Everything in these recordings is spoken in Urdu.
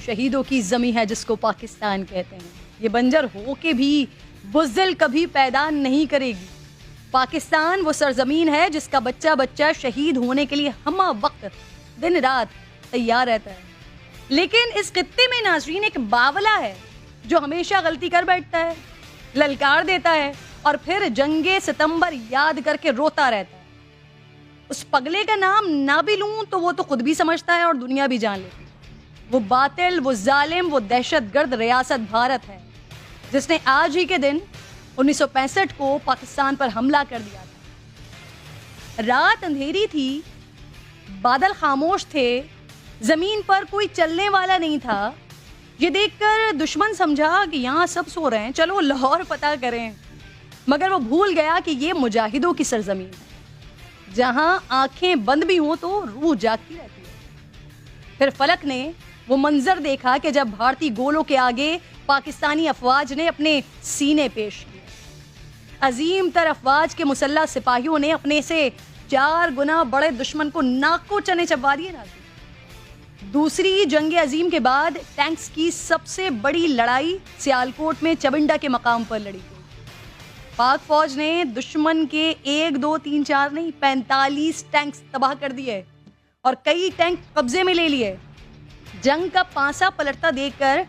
شہیدوں کی زمیں ہے جس کو پاکستان کہتے ہیں. یہ بنجر ہو کے بھی بزدل کبھی پیدا نہیں کرے گی. پاکستان وہ سرزمین ہے جس کا بچہ بچہ شہید ہونے کے لیے ہمہ وقت دن رات تیار رہتا ہے. لیکن اس خطے میں ناظرین ایک باولا ہے جو ہمیشہ غلطی کر بیٹھتا ہے, للکار دیتا ہے اور پھر جنگ ستمبر یاد کر کے روتا رہتا ہے. اس پگلے کا نام نہ بھی لوں تو وہ تو خود بھی سمجھتا ہے اور دنیا بھی جان لیتی ہے. وہ باطل, وہ ظالم, وہ دہشت گرد ریاست بھارت ہے جس نے آج ہی کے دن 1965 کو پاکستان پر حملہ کر دیا تھا. رات اندھیری تھی, بادل خاموش تھے, زمین پر کوئی چلنے والا نہیں تھا. یہ دیکھ کر دشمن سمجھا کہ یہاں سب سو رہے ہیں, چلو لاہور فتح کریں. مگر وہ بھول گیا کہ یہ مجاہدوں کی سرزمین ہے جہاں آنکھیں بند بھی ہوں تو روح جاگتی رہتی ہے. پھر فلک نے وہ منظر دیکھا کہ جب بھارتی گولوں کے آگے پاکستانی افواج نے اپنے سینے پیش کیے. عظیم تر افواج کے مسلح سپاہیوں نے اپنے سے 4 گنا بڑے دشمن کو ناک کو چنے چبا دیے. دوسری جنگ عظیم کے بعد ٹینکس کی سب سے بڑی لڑائی سیالکوٹ میں چبنڈا کے مقام پر لڑی گئی. پاک فوج نے دشمن کے 1 2 3 4 نہیں 45 ٹینکس تباہ کر دیے اور کئی ٹینک قبضے میں لے لیے. جنگ کا پانسا پلٹتا دیکھ کر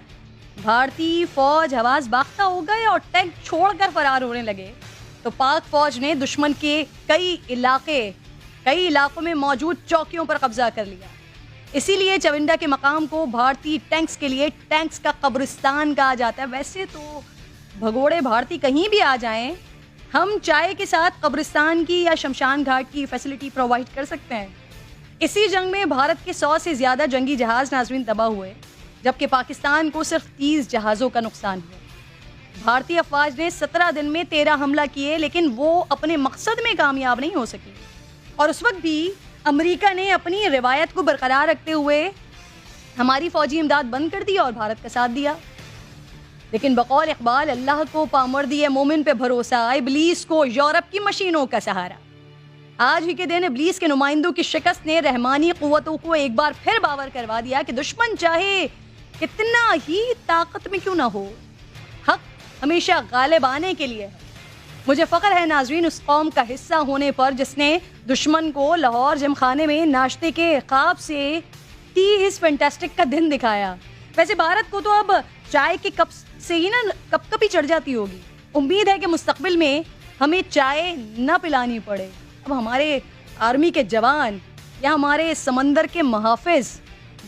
بھارتی فوج حواس باختہ ہو گئے اور ٹینک چھوڑ کر فرار ہونے لگے تو پاک فوج نے دشمن کے کئی علاقوں میں موجود چوکیوں پر قبضہ کر لیا. اسی لیے چونڈا کے مقام کو بھارتی ٹینکس کے لیے ٹینکس کا قبرستان کہا جاتا ہے. ویسے تو بھگوڑے بھارتی کہیں بھی آ جائیں, ہم چائے کے ساتھ قبرستان کی یا شمشان گھاٹ کی فیسلٹی پرووائڈ کر سکتے ہیں. اسی جنگ میں بھارت کے 100 سے زیادہ جنگی جہاز ناظرین تباہ ہوئے جبکہ پاکستان کو صرف 30 جہازوں کا نقصان ہوا. بھارتی افواج نے 17 دن میں 13 حملہ کیے لیکن وہ اپنے مقصد میں کامیاب نہیں ہو سکی اور اس وقت بھی امریکہ نے اپنی روایت کو برقرار رکھتے ہوئے ہماری فوجی امداد بند کر دی اور بھارت کا ساتھ دیا. لیکن بقول اقبال, اللہ کو پامردی ہے مومن پہ بھروسہ, ابلیس کو یورپ کی مشینوں کا سہارا. آج ہی کے دن ابلیس کے نمائندوں کی شکست نے رحمانی قوتوں کو ایک بار پھر باور کروا دیا کہ دشمن چاہے کتنا ہی طاقت میں کیوں نہ ہو, حق ہمیشہ غالب آنے کے لیے ہے. مجھے فخر ہے ناظرین اس قوم کا حصہ ہونے پر جس نے دشمن کو لاہور جم خانے میں ناشتے کے خواب سے 30 فینٹاسٹک کا دن دکھایا. ویسے بھارت کو تو اب چائے کے کپ سے ہی نا کپ کپی چڑھ جاتی ہوگی. امید ہے کہ مستقبل میں ہمیں چائے نہ پلانی پڑے. اب ہمارے آرمی کے جوان یا ہمارے سمندر کے محافظ,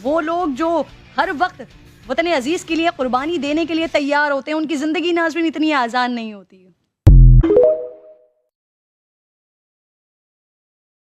وہ لوگ جو ہر وقت وطن عزیز کے لیے قربانی دینے کے لیے تیار ہوتے ہیں, ان کی زندگی ناظرین اتنی آسان نہیں ہوتی ہے.